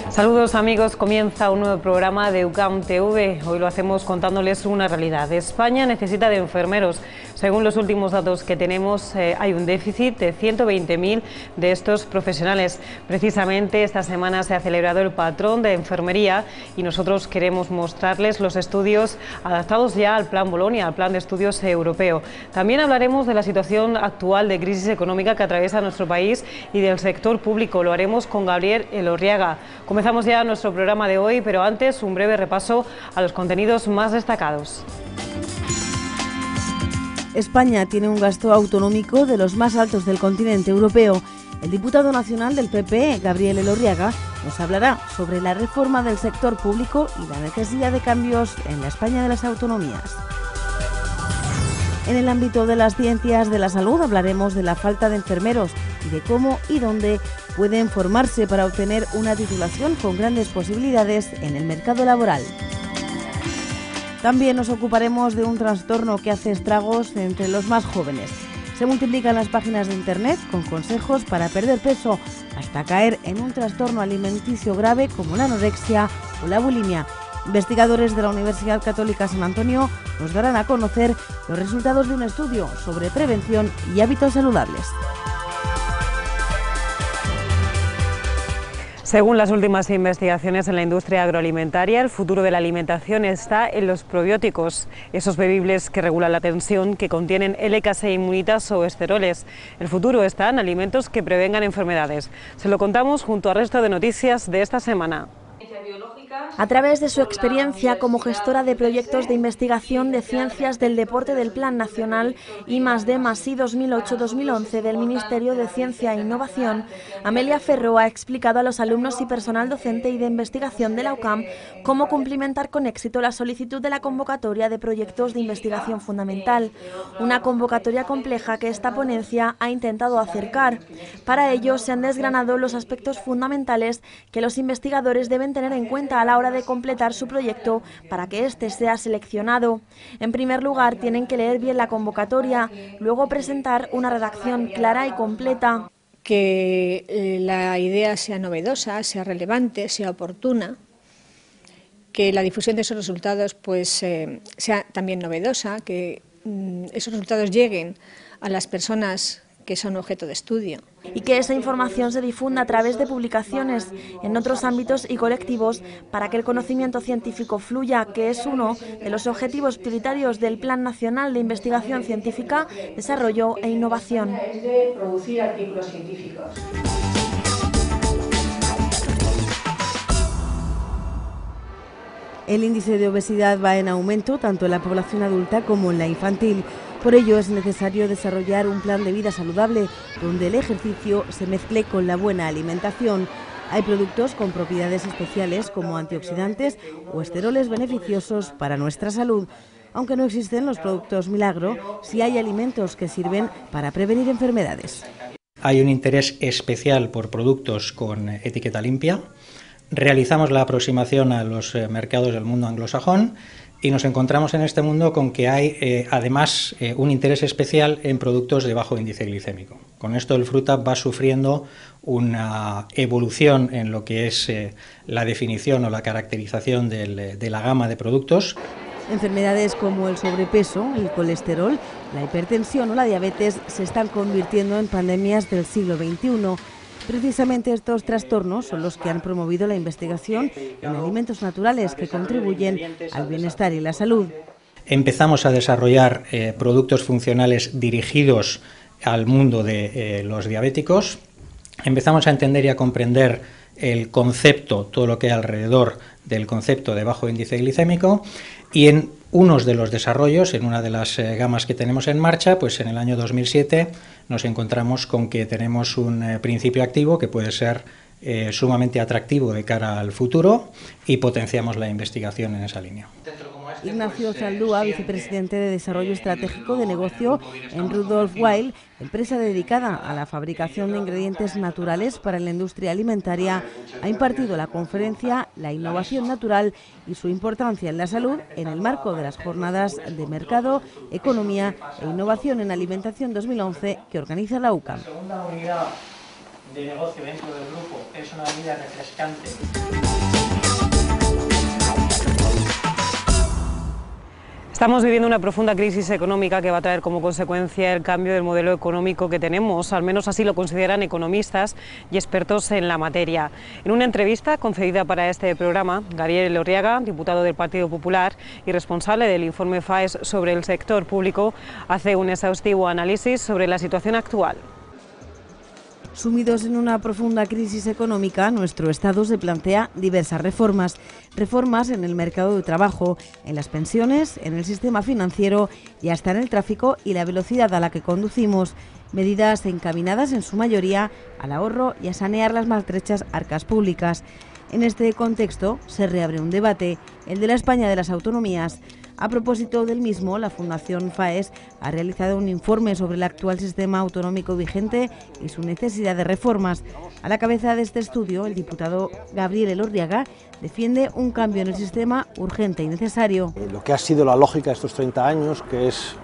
Saludos amigos, comienza un nuevo programa de UCAM TV. Hoy lo hacemos contándoles una realidad. España necesita de enfermeros. Según los últimos datos que tenemos, hay un déficit de 120.000 de estos profesionales. Precisamente esta semana se ha celebrado el patrón de enfermería y nosotros queremos mostrarles los estudios adaptados ya al Plan Bolonia, al Plan de Estudios Europeo. También hablaremos de la situación actual de crisis económica que atraviesa nuestro país y del sector público. Lo haremos con Gabriel Elorriaga. Comenzamos ya nuestro programa de hoy, pero antes un breve repaso a los contenidos más destacados. España tiene un gasto autonómico de los más altos del continente europeo. El diputado nacional del PP, Gabriel Elorriaga, nos hablará sobre la reforma del sector público y la necesidad de cambios en la España de las autonomías. En el ámbito de las ciencias de la salud hablaremos de la falta de enfermeros y de cómo y dónde pueden formarse para obtener una titulación con grandes posibilidades en el mercado laboral. También nos ocuparemos de un trastorno que hace estragos entre los más jóvenes. Se multiplican las páginas de internet con consejos para perder peso hasta caer en un trastorno alimenticio grave como la anorexia o la bulimia. Investigadores de la Universidad Católica San Antonio nos darán a conocer los resultados de un estudio sobre prevención y hábitos saludables. Según las últimas investigaciones en la industria agroalimentaria, el futuro de la alimentación está en los probióticos, esos bebibles que regulan la tensión, que contienen LKS inmunitas o esteroles. El futuro está en alimentos que prevengan enfermedades. Se lo contamos junto al resto de noticias de esta semana. A través de su experiencia como gestora de proyectos de investigación de ciencias del deporte del Plan Nacional I+D+I 2008-2011 del Ministerio de Ciencia e Innovación, Amelia Ferro ha explicado a los alumnos y personal docente y de investigación de la UCAM cómo cumplimentar con éxito la solicitud de la convocatoria de proyectos de investigación fundamental, una convocatoria compleja que esta ponencia ha intentado acercar. Para ello se han desgranado los aspectos fundamentales que los investigadores deben tener en cuenta a la hora de completar su proyecto para que éste sea seleccionado. En primer lugar, tienen que leer bien la convocatoria, luego presentar una redacción clara y completa. Que la idea sea novedosa, sea relevante, sea oportuna, que la difusión de esos resultados sea también novedosa, que esos resultados lleguen a las personas que son objeto de estudio. Y que esa información se difunda a través de publicaciones en otros ámbitos y colectivos para que el conocimiento científico fluya, que es uno de los objetivos prioritarios del Plan Nacional de Investigación Científica, Desarrollo e Innovación. Es de producir artículos científicos. El índice de obesidad va en aumento tanto en la población adulta como en la infantil. Por ello es necesario desarrollar un plan de vida saludable donde el ejercicio se mezcle con la buena alimentación. Hay productos con propiedades especiales como antioxidantes o esteroles beneficiosos para nuestra salud. Aunque no existen los productos milagro, sí hay alimentos que sirven para prevenir enfermedades. Hay un interés especial por productos con etiqueta limpia. Realizamos la aproximación a los mercados del mundo anglosajón y nos encontramos en este mundo con que hay además un interés especial en productos de bajo índice glicémico. Con esto el fruta va sufriendo una evolución en lo que es la definición o la caracterización de la gama de productos. Enfermedades como el sobrepeso, el colesterol, la hipertensión o la diabetes se están convirtiendo en pandemias del siglo XXI. Precisamente estos trastornos son los que han promovido la investigación en alimentos naturales que contribuyen al bienestar y la salud. Empezamos a desarrollar productos funcionales dirigidos al mundo de los diabéticos. Empezamos a entender y a comprender el concepto, todo lo que hay alrededor del concepto de bajo índice glicémico, y en unos de los desarrollos, en una de las gamas que tenemos en marcha, pues en el año 2007 nos encontramos con que tenemos un principio activo que puede ser sumamente atractivo de cara al futuro y potenciamos la investigación en esa línea. Ignacio Zaldúa, vicepresidente de Desarrollo Estratégico de Negocio en Rudolf Weil, empresa dedicada a la fabricación de ingredientes naturales para la industria alimentaria, ha impartido la conferencia La innovación natural y su importancia en la salud en el marco de las jornadas de Mercado, Economía e Innovación en Alimentación 2011 que organiza la UCAM. La segunda unidad de negocio dentro del grupo es una unidad refrescante. Estamos viviendo una profunda crisis económica que va a traer como consecuencia el cambio del modelo económico que tenemos, al menos así lo consideran economistas y expertos en la materia. En una entrevista concedida para este programa, Gabriel Elorriaga, diputado del Partido Popular y responsable del informe FAES sobre el sector público, hace un exhaustivo análisis sobre la situación actual. Sumidos en una profunda crisis económica, nuestro Estado se plantea diversas reformas. Reformas en el mercado de trabajo, en las pensiones, en el sistema financiero y hasta en el tráfico y la velocidad a la que conducimos. Medidas encaminadas en su mayoría al ahorro y a sanear las maltrechas arcas públicas. En este contexto se reabre un debate, el de la España de las autonomías. A propósito del mismo, la Fundación FAES ha realizado un informe sobre el actual sistema autonómico vigente y su necesidad de reformas. A la cabeza de este estudio, el diputado Gabriel Elorriaga defiende un cambio en el sistema urgente y necesario. Lo que ha sido la lógica de estos 30 años, que es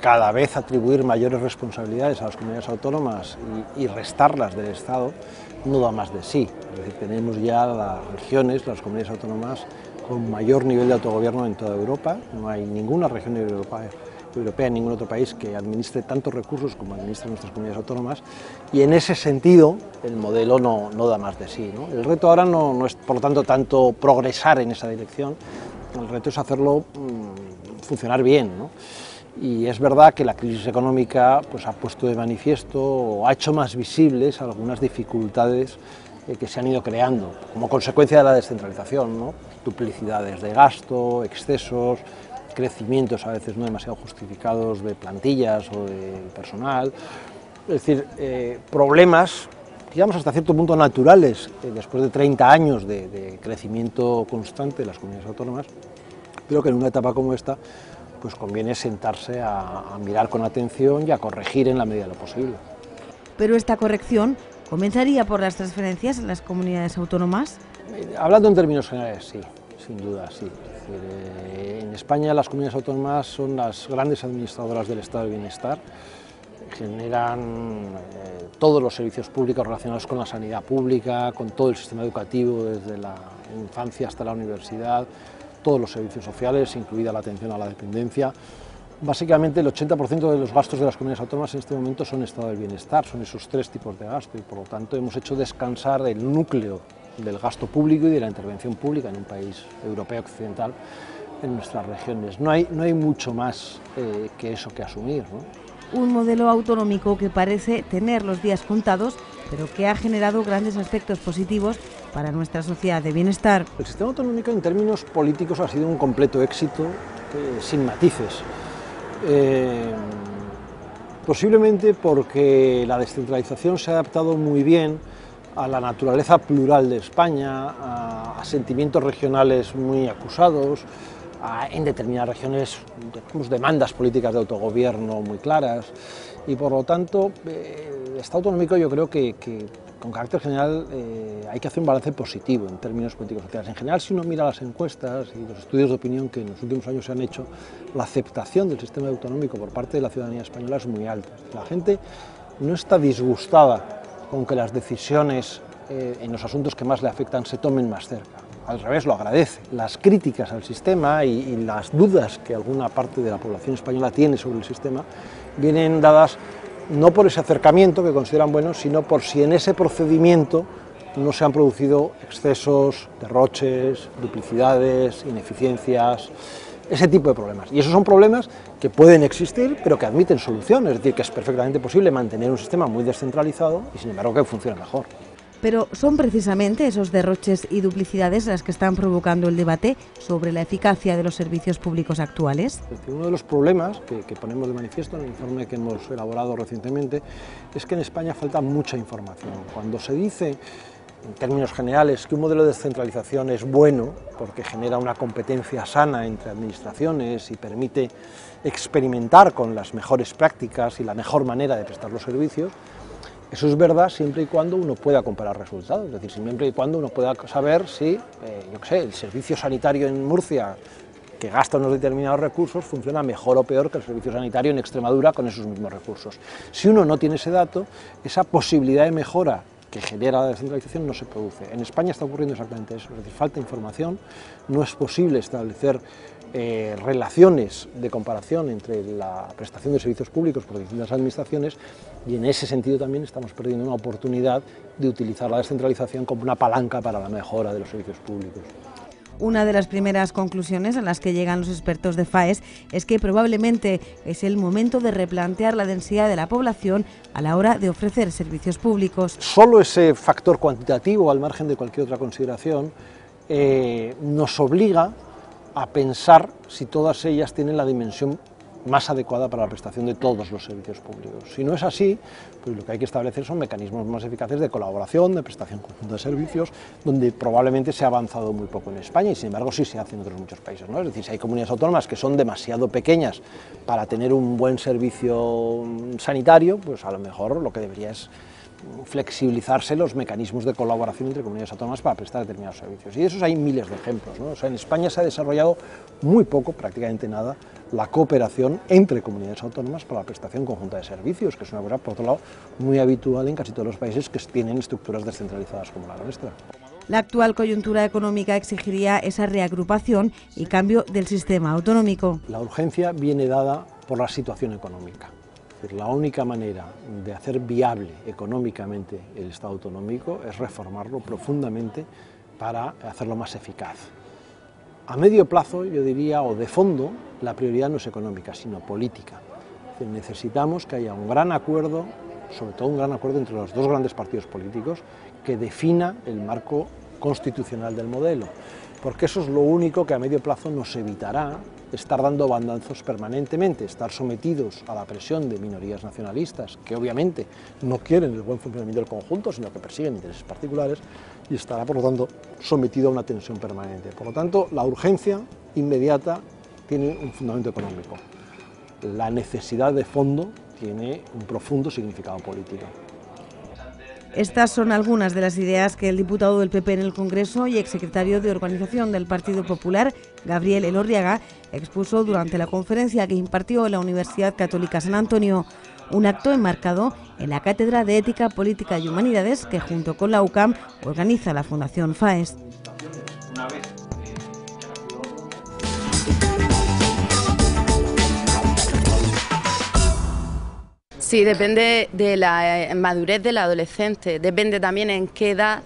cada vez atribuir mayores responsabilidades a las comunidades autónomas y restarlas del Estado, no da más de sí. Es decir, tenemos ya las regiones, las comunidades autónomas con mayor nivel de autogobierno en toda Europa. No hay ninguna región europea, ningún otro país que administre tantos recursos como administran nuestras comunidades autónomas, y en ese sentido el modelo no da más de sí, ¿no? El reto ahora no es, por lo tanto, tanto progresar en esa dirección, el reto es hacerlo funcionar bien, ¿no? Y es verdad que la crisis económica pues, ha puesto de manifiesto o ha hecho más visibles algunas dificultades que se han ido creando como consecuencia de la descentralización, ¿no? Duplicidades de gasto, excesos, crecimientos a veces no demasiado justificados de plantillas o de personal, es decir, problemas, digamos hasta cierto punto naturales, después de 30 años de crecimiento constante de las comunidades autónomas, pero que en una etapa como esta pues conviene sentarse a mirar con atención y a corregir en la medida de lo posible. Pero esta corrección ¿comenzaría por las transferencias en las comunidades autónomas? Hablando en términos generales, sí, sin duda, sí. Es decir, en España las comunidades autónomas son las grandes administradoras del estado del bienestar, generan todos los servicios públicos relacionados con la sanidad pública, con todo el sistema educativo, desde la infancia hasta la universidad, todos los servicios sociales, incluida la atención a la dependencia. Básicamente el 80% de los gastos de las comunidades autónomas en este momento son estado del bienestar, son esos tres tipos de gasto y por lo tanto hemos hecho descansar el núcleo del gasto público y de la intervención pública en un país europeo occidental en nuestras regiones. No hay mucho más que eso que asumir, ¿no? Un modelo autonómico que parece tener los días contados, pero que ha generado grandes aspectos positivos para nuestra sociedad de bienestar. El sistema autonómico en términos políticos ha sido un completo éxito, sin matices. Posiblemente porque la descentralización se ha adaptado muy bien a la naturaleza plural de España, a sentimientos regionales muy acusados, en determinadas regiones tenemos demandas políticas de autogobierno muy claras y por lo tanto el Estado autonómico yo creo que con carácter general hay que hacer un balance positivo en términos políticos sociales. En general, si uno mira las encuestas y los estudios de opinión que en los últimos años se han hecho, la aceptación del sistema autonómico por parte de la ciudadanía española es muy alta. La gente no está disgustada con que las decisiones en los asuntos que más le afectan se tomen más cerca. Al revés, lo agradece. Las críticas al sistema y las dudas que alguna parte de la población española tiene sobre el sistema vienen dadas no por ese acercamiento que consideran bueno, sino por si en ese procedimiento no se han producido excesos, derroches, duplicidades, ineficiencias, ese tipo de problemas. Y esos son problemas que pueden existir, pero que admiten solución, es decir, que es perfectamente posible mantener un sistema muy descentralizado y sin embargo que funcione mejor. Pero ¿son precisamente esos derroches y duplicidades las que están provocando el debate sobre la eficacia de los servicios públicos actuales? Uno de los problemas que ponemos de manifiesto en el informe que hemos elaborado recientemente es que en España falta mucha información. Cuando se dice en términos generales, que un modelo de descentralización es bueno porque genera una competencia sana entre administraciones y permite experimentar con las mejores prácticas y la mejor manera de prestar los servicios. Eso es verdad siempre y cuando uno pueda comparar resultados, es decir, siempre y cuando uno pueda saber si, yo qué sé, el servicio sanitario en Murcia, que gasta unos determinados recursos, funciona mejor o peor que el servicio sanitario en Extremadura con esos mismos recursos. Si uno no tiene ese dato, esa posibilidad de mejora que genera la descentralización no se produce. En España está ocurriendo exactamente eso, es decir, falta información, no es posible establecer relaciones de comparación entre la prestación de servicios públicos por distintas administraciones, y en ese sentido también estamos perdiendo una oportunidad de utilizar la descentralización como una palanca para la mejora de los servicios públicos. Una de las primeras conclusiones a las que llegan los expertos de FAES es que probablemente es el momento de replantear la densidad de la población a la hora de ofrecer servicios públicos. Solo ese factor cuantitativo, al margen de cualquier otra consideración, nos obliga a pensar si todas ellas tienen la dimensión más adecuada para la prestación de todos los servicios públicos. Si no es así, pues lo que hay que establecer son mecanismos más eficaces de colaboración, de prestación conjunta de servicios, donde probablemente se ha avanzado muy poco en España y sin embargo sí se hace en otros muchos países, ¿no? Es decir, si hay comunidades autónomas que son demasiado pequeñas para tener un buen servicio sanitario, pues a lo mejor lo que debería es flexibilizarse los mecanismos de colaboración entre comunidades autónomas para prestar determinados servicios. Y de esos hay miles de ejemplos, ¿no? O sea, en España se ha desarrollado muy poco, prácticamente nada, la cooperación entre comunidades autónomas para la prestación conjunta de servicios, que es una cosa, por otro lado, muy habitual en casi todos los países que tienen estructuras descentralizadas como la nuestra. La actual coyuntura económica exigiría esa reagrupación y cambio del sistema autonómico. La urgencia viene dada por la situación económica. Es decir, la única manera de hacer viable económicamente el Estado autonómico es reformarlo profundamente para hacerlo más eficaz. A medio plazo, yo diría, o de fondo, la prioridad no es económica, sino política. Es decir, necesitamos que haya un gran acuerdo, sobre todo un gran acuerdo entre los dos grandes partidos políticos, que defina el marco constitucional del modelo, porque eso es lo único que a medio plazo nos evitará estar dando bandazos permanentemente, estar sometidos a la presión de minorías nacionalistas que obviamente no quieren el buen funcionamiento del conjunto, sino que persiguen intereses particulares, y estará por lo tanto sometido a una tensión permanente. Por lo tanto, la urgencia inmediata tiene un fundamento económico, la necesidad de fondo tiene un profundo significado político. Estas son algunas de las ideas que el diputado del PP en el Congreso y exsecretario de Organización del Partido Popular, Gabriel Elorriaga, expuso durante la conferencia que impartió en la Universidad Católica San Antonio, un acto enmarcado en la Cátedra de Ética, Política y Humanidades que junto con la UCAM organiza la Fundación FAES. Sí, depende de la madurez del adolescente, depende también en qué edad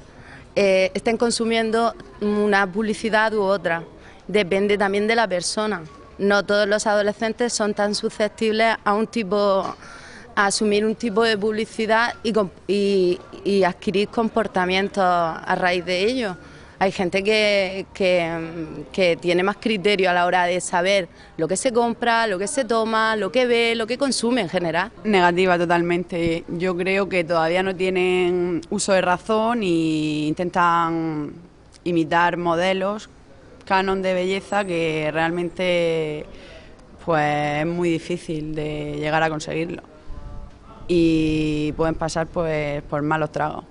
estén consumiendo una publicidad u otra, depende también de la persona. No todos los adolescentes son tan susceptibles a asumir un tipo de publicidad y adquirir comportamientos a raíz de ello. Hay gente que tiene más criterio a la hora de saber lo que se compra, lo que se toma, lo que ve, lo que consume en general. Negativa totalmente. Yo creo que todavía no tienen uso de razón e intentan imitar modelos, canon de belleza que realmente pues, es muy difícil de llegar a conseguirlo. Y pueden pasar pues, por malos tragos.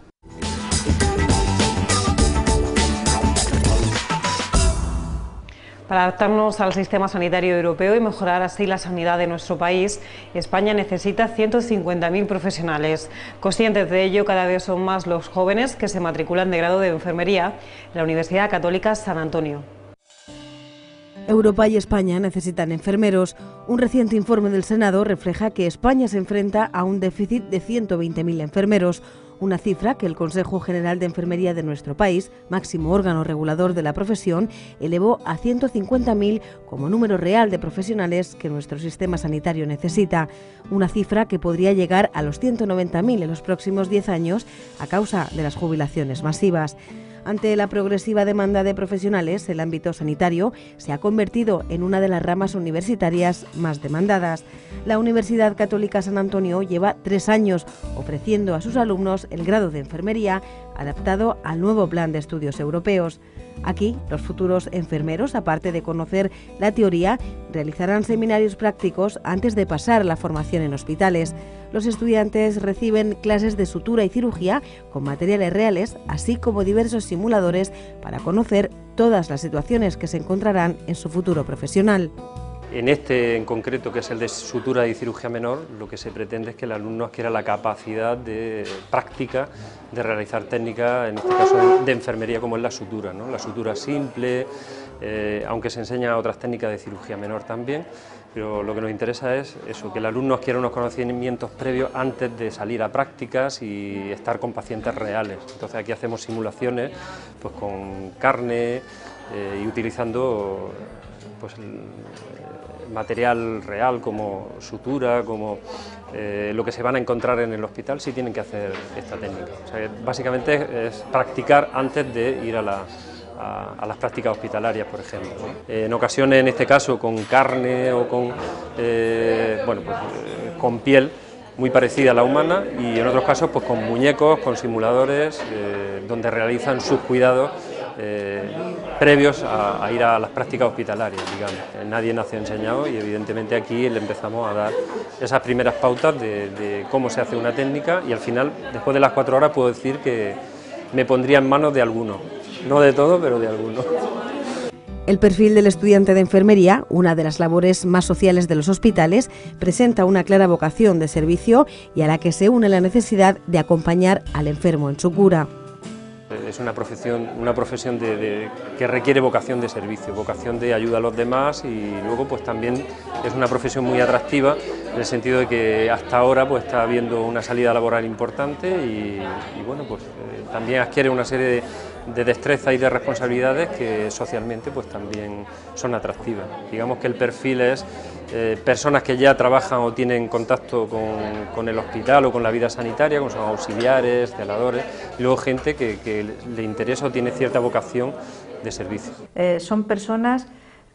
Para adaptarnos al sistema sanitario europeo y mejorar así la sanidad de nuestro país, España necesita 150.000 profesionales. Conscientes de ello, cada vez son más los jóvenes que se matriculan de grado de enfermería en la Universidad Católica San Antonio. Europa y España necesitan enfermeros. Un reciente informe del Senado refleja que España se enfrenta a un déficit de 120.000 enfermeros, una cifra que el Consejo General de Enfermería de nuestro país, máximo órgano regulador de la profesión, elevó a 150.000 como número real de profesionales que nuestro sistema sanitario necesita, una cifra que podría llegar a los 190.000 en los próximos 10 años a causa de las jubilaciones masivas. Ante la progresiva demanda de profesionales, el ámbito sanitario se ha convertido en una de las ramas universitarias más demandadas. La Universidad Católica San Antonio lleva 3 años ofreciendo a sus alumnos el grado de enfermería adaptado al nuevo Plan de Estudios Europeos. Aquí, los futuros enfermeros, aparte de conocer la teoría, realizarán seminarios prácticos antes de pasar la formación en hospitales. Los estudiantes reciben clases de sutura y cirugía con materiales reales, así como diversos simuladores para conocer todas las situaciones que se encontrarán en su futuro profesional. En este en concreto, que es el de sutura y cirugía menor, lo que se pretende es que el alumno adquiera la capacidad de práctica de realizar técnicas, en este caso de enfermería, como es la sutura, ¿no? La sutura simple, aunque se enseñan otras técnicas de cirugía menor también, pero lo que nos interesa es eso, que el alumno adquiera unos conocimientos previos antes de salir a prácticas y estar con pacientes reales. Entonces aquí hacemos simulaciones pues, con carne y utilizando pues, material real como sutura, como lo que se van a encontrar en el hospital si tienen que hacer esta técnica. O sea, básicamente es practicar antes de ir a las prácticas hospitalarias, por ejemplo, ¿no? En ocasiones, en este caso, con carne o con, con piel muy parecida a la humana, y en otros casos pues con muñecos, con simuladores, donde realizan sus cuidados previos a ir a las prácticas hospitalarias, digamos. Nadie nace enseñado y evidentemente aquí le empezamos a dar esas primeras pautas de cómo se hace una técnica, y al final, después de las 4 horas, puedo decir que me pondría en manos de alguno, no de todo, pero de alguno. El perfil del estudiante de enfermería, una de las labores más sociales de los hospitales, presenta una clara vocación de servicio y a la que se une la necesidad de acompañar al enfermo en su cura. Es una profesión que requiere vocación de servicio, vocación de ayuda a los demás, y luego pues también es una profesión muy atractiva en el sentido de que hasta ahora pues está habiendo una salida laboral importante y bueno, pues también adquiere una serie de destrezas y de responsabilidades que socialmente pues también son atractivas. Digamos que el perfil es personas que ya trabajan o tienen contacto con el hospital o con la vida sanitaria, como son auxiliares, celadores, y luego gente que le interesa o tiene cierta vocación de servicio. Son personas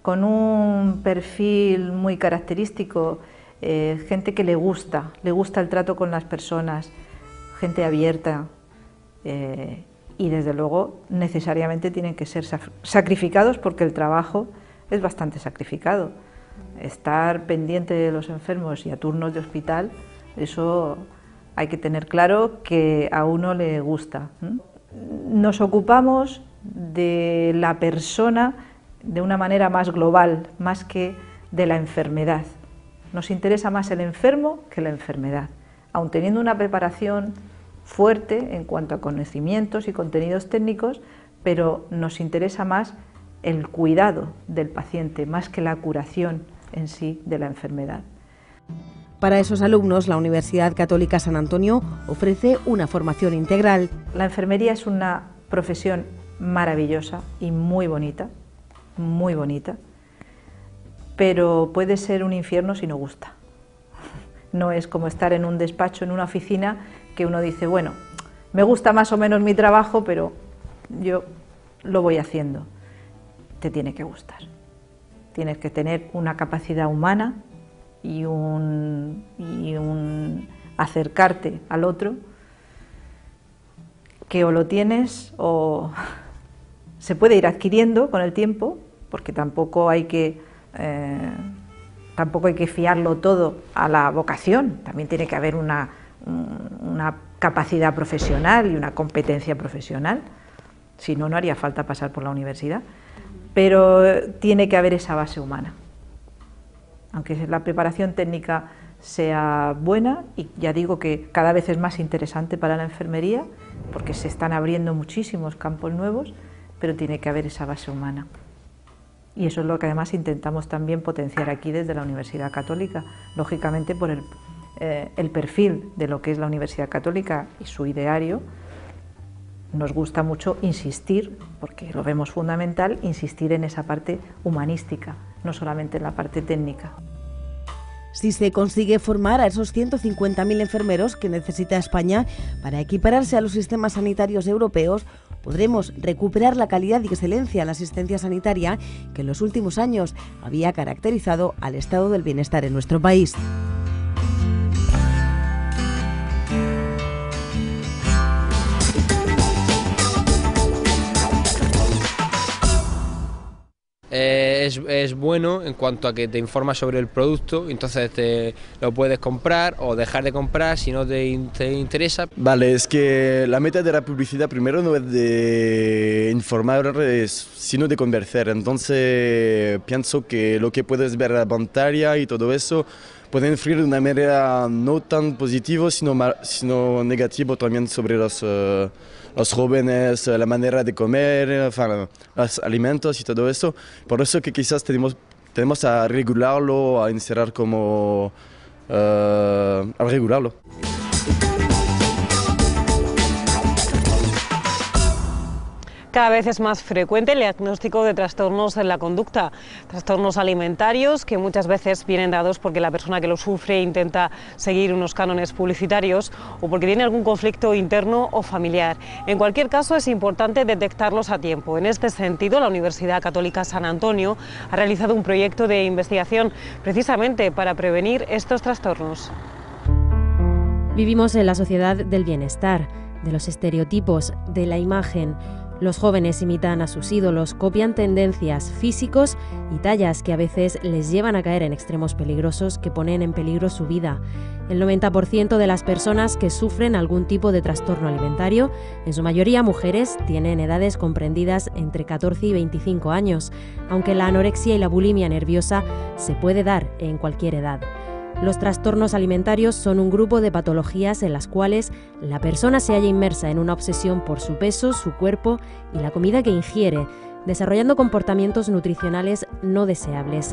con un perfil muy característico, gente que le gusta el trato con las personas, gente abierta, y desde luego necesariamente tienen que ser sacrificados, porque el trabajo es bastante sacrificado. Estar pendiente de los enfermos y a turnos de hospital, eso hay que tener claro que a uno le gusta. Nos ocupamos de la persona de una manera más global, más que de la enfermedad. Nos interesa más el enfermo que la enfermedad, aun teniendo una preparación fuerte en cuanto a conocimientos y contenidos técnicos, pero nos interesa más el cuidado del paciente, más que la curación en sí de la enfermedad. Para esos alumnos, la Universidad Católica San Antonio ofrece una formación integral. La enfermería es una profesión maravillosa y muy bonita, pero puede ser un infierno si no gusta. No es como estar en un despacho, en una oficina, que uno dice, bueno, me gusta más o menos mi trabajo, pero yo lo voy haciendo. Te tiene que gustar. Tienes que tener una capacidad humana y un acercarte al otro, que o lo tienes o se puede ir adquiriendo con el tiempo, porque tampoco hay que fiarlo todo a la vocación. También tiene que haber una capacidad profesional y una competencia profesional, si no, no haría falta pasar por la universidad, pero tiene que haber esa base humana. Aunque la preparación técnica sea buena, y ya digo que cada vez es más interesante para la enfermería, porque se están abriendo muchísimos campos nuevos, pero tiene que haber esa base humana. Y eso es lo que además intentamos también potenciar aquí desde la Universidad Católica, lógicamente por el perfil de lo que es la Universidad Católica y su ideario. Nos gusta mucho insistir, porque lo vemos fundamental, insistir en esa parte humanística, no solamente en la parte técnica. Si se consigue formar a esos 150.000 enfermeros que necesita España para equipararse a los sistemas sanitarios europeos, podremos recuperar la calidad y excelencia en la asistencia sanitaria que en los últimos años había caracterizado al estado del bienestar en nuestro país. es bueno en cuanto a que te informa sobre el producto, entonces te lo puedes comprar o dejar de comprar si no te interesa. Vale, es que la meta de la publicidad primero no es de informar, sino de convencer. Entonces pienso que lo que puedes ver en la pantalla y todo eso puede influir de una manera no tan positiva, sino negativa también sobre los jóvenes, la manera de comer, los alimentos y todo eso. Por eso que quizás tenemos a regularlo, a inserir como a regularlo. Cada vez es más frecuente el diagnóstico de trastornos en la conducta, trastornos alimentarios que muchas veces vienen dados porque la persona que lo sufre intenta seguir unos cánones publicitarios o porque tiene algún conflicto interno o familiar. En cualquier caso, es importante detectarlos a tiempo. En este sentido, la Universidad Católica San Antonio ha realizado un proyecto de investigación precisamente para prevenir estos trastornos. Vivimos en la sociedad del bienestar, de los estereotipos, de la imagen. Los jóvenes imitan a sus ídolos, copian tendencias, físicos y tallas que a veces les llevan a caer en extremos peligrosos que ponen en peligro su vida. El 90% de las personas que sufren algún tipo de trastorno alimentario, en su mayoría mujeres, tienen edades comprendidas entre 14 y 25 años, aunque la anorexia y la bulimia nerviosa se puede dar en cualquier edad. Los trastornos alimentarios son un grupo de patologías en las cuales la persona se halla inmersa en una obsesión por su peso, su cuerpo y la comida que ingiere, desarrollando comportamientos nutricionales no deseables.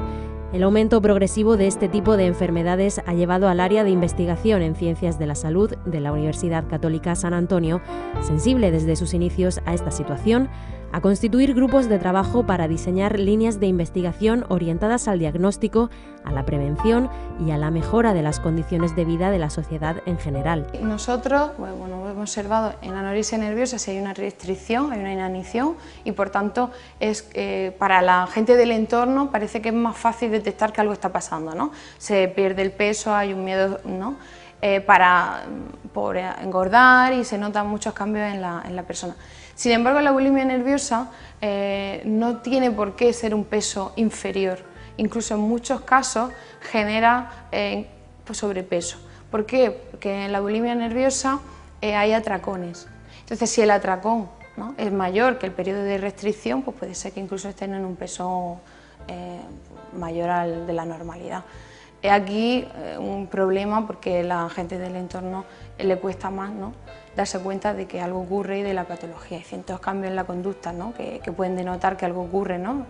El aumento progresivo de este tipo de enfermedades ha llevado al área de investigación en ciencias de la salud de la Universidad Católica San Antonio, sensible desde sus inicios a esta situación, a constituir grupos de trabajo para diseñar líneas de investigación orientadas al diagnóstico, a la prevención y a la mejora de las condiciones de vida de la sociedad en general. Nosotros hemos observado en la anorexia nerviosa si hay una restricción, hay una inanición y por tanto para la gente del entorno parece que es más fácil detectar que algo está pasando, ¿no? Se pierde el peso, hay un miedo, ¿no? Por engordar y se notan muchos cambios en la persona. Sin embargo, la bulimia nerviosa no tiene por qué ser un peso inferior, incluso en muchos casos genera sobrepeso. ¿Por qué? Porque en la bulimia nerviosa hay atracones. Entonces, si el atracón, ¿no?, es mayor que el periodo de restricción, pues puede ser que incluso estén en un peso mayor al de la normalidad. Aquí un problema porque a la gente del entorno le cuesta más, ¿no?, darse cuenta de que algo ocurre y de la patología. Hay ciertos cambios en la conducta, ¿no?, que pueden denotar que algo ocurre, ¿no?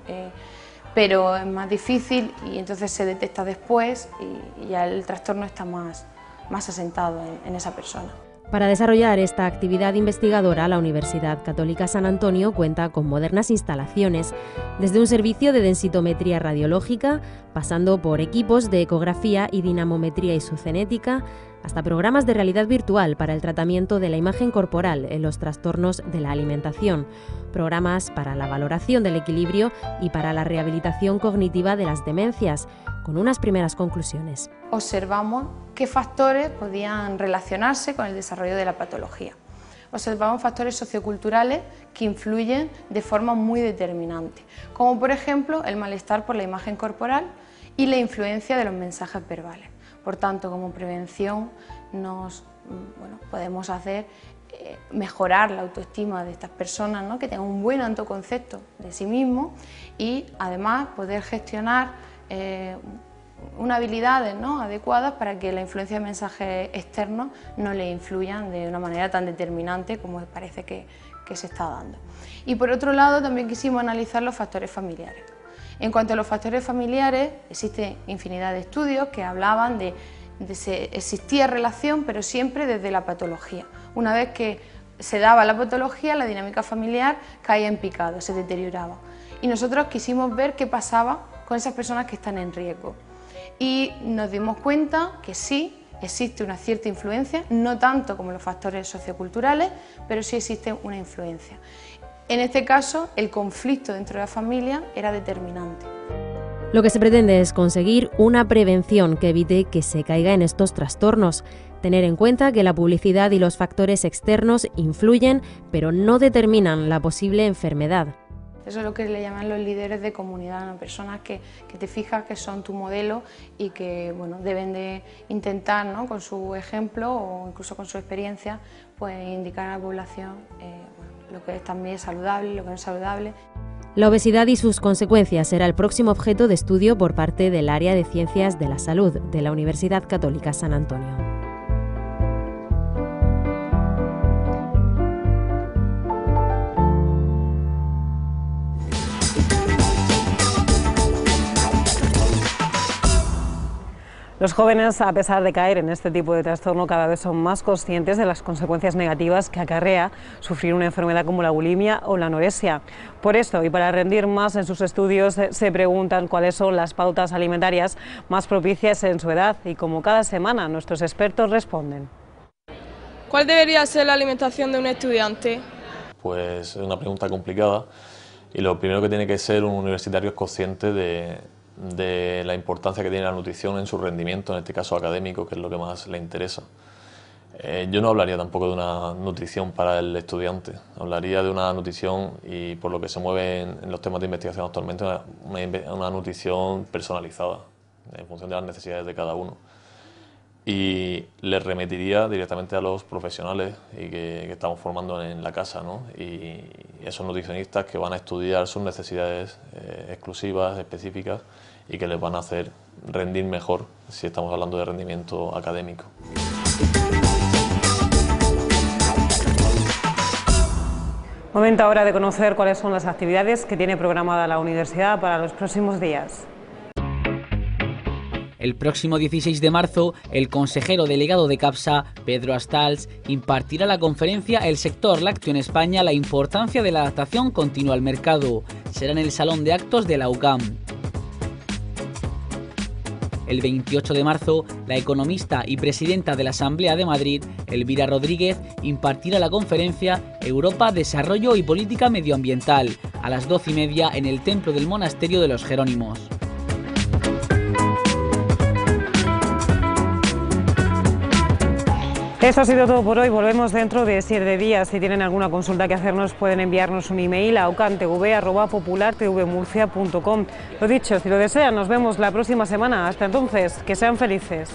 Pero es más difícil y entonces se detecta después y ya el trastorno está más asentado en esa persona. Para desarrollar esta actividad investigadora, la Universidad Católica San Antonio cuenta con modernas instalaciones, desde un servicio de densitometría radiológica, pasando por equipos de ecografía y dinamometría isocenética, hasta programas de realidad virtual para el tratamiento de la imagen corporal en los trastornos de la alimentación, programas para la valoración del equilibrio y para la rehabilitación cognitiva de las demencias, con unas primeras conclusiones. Observamos qué factores podían relacionarse con el desarrollo de la patología. Observamos factores socioculturales que influyen de forma muy determinante, como por ejemplo el malestar por la imagen corporal y la influencia de los mensajes verbales. Por tanto, como prevención podemos hacer mejorar la autoestima de estas personas, ¿no?, que tengan un buen autoconcepto de sí mismos y además poder gestionar unas habilidades, ¿no?, adecuadas para que la influencia de mensajes externos no le influyan de una manera tan determinante como parece que se está dando. Y por otro lado también quisimos analizar los factores familiares. En cuanto a los factores familiares, existe infinidad de estudios que hablaban de existía relación, pero siempre desde la patología. Una vez que se daba la patología, la dinámica familiar caía en picado, se deterioraba. Y nosotros quisimos ver qué pasaba con esas personas que están en riesgo. Y nos dimos cuenta que sí, existe una cierta influencia, no tanto como los factores socioculturales, pero sí existe una influencia. En este caso, el conflicto dentro de la familia era determinante. Lo que se pretende es conseguir una prevención que evite que se caiga en estos trastornos. Tener en cuenta que la publicidad y los factores externos influyen, pero no determinan la posible enfermedad. Eso es lo que le llaman los líderes de comunidad, ¿no? Personas que te fijas que son tu modelo y que bueno, deben de intentar, ¿no? Con su ejemplo o incluso con su experiencia, pues indicar a la población lo que es también saludable, lo que no es saludable. La obesidad y sus consecuencias será el próximo objeto de estudio por parte del área de Ciencias de la Salud de la Universidad Católica San Antonio. Los jóvenes, a pesar de caer en este tipo de trastorno, cada vez son más conscientes de las consecuencias negativas que acarrea sufrir una enfermedad como la bulimia o la anorexia. Por esto, y para rendir más en sus estudios, se preguntan cuáles son las pautas alimentarias más propicias en su edad y, como cada semana, nuestros expertos responden. ¿Cuál debería ser la alimentación de un estudiante? Pues es una pregunta complicada y lo primero que tiene que ser un universitario es consciente de la importancia que tiene la nutrición en su rendimiento, en este caso académico, que es lo que más le interesa. Yo no hablaría tampoco de una nutrición para el estudiante, hablaría de una nutrición, y por lo que se mueve en los temas de investigación actualmente, una nutrición personalizada, en función de las necesidades de cada uno. Y le remitiría directamente a los profesionales que estamos formando en la casa, ¿no? Y esos nutricionistas que van a estudiar sus necesidades exclusivas, específicas, y que les van a hacer rendir mejor si estamos hablando de rendimiento académico. Momento ahora de conocer cuáles son las actividades que tiene programada la universidad para los próximos días. El próximo 16 de marzo, el consejero delegado de CAPSA, Pedro Astals, impartirá la conferencia El sector lácteo en España, la importancia de la adaptación continua al mercado. Será en el Salón de Actos de la UCAM. El 28 de marzo, la economista y presidenta de la Asamblea de Madrid, Elvira Rodríguez, impartirá la conferencia Europa, Desarrollo y Política Medioambiental, a las 12:30 en el Templo del Monasterio de los Jerónimos. Esto ha sido todo por hoy, volvemos dentro de 7 días. Si tienen alguna consulta que hacernos, pueden enviarnos un email a ucamtv@populartvmurcia.com. Lo dicho, si lo desean, nos vemos la próxima semana. Hasta entonces, que sean felices.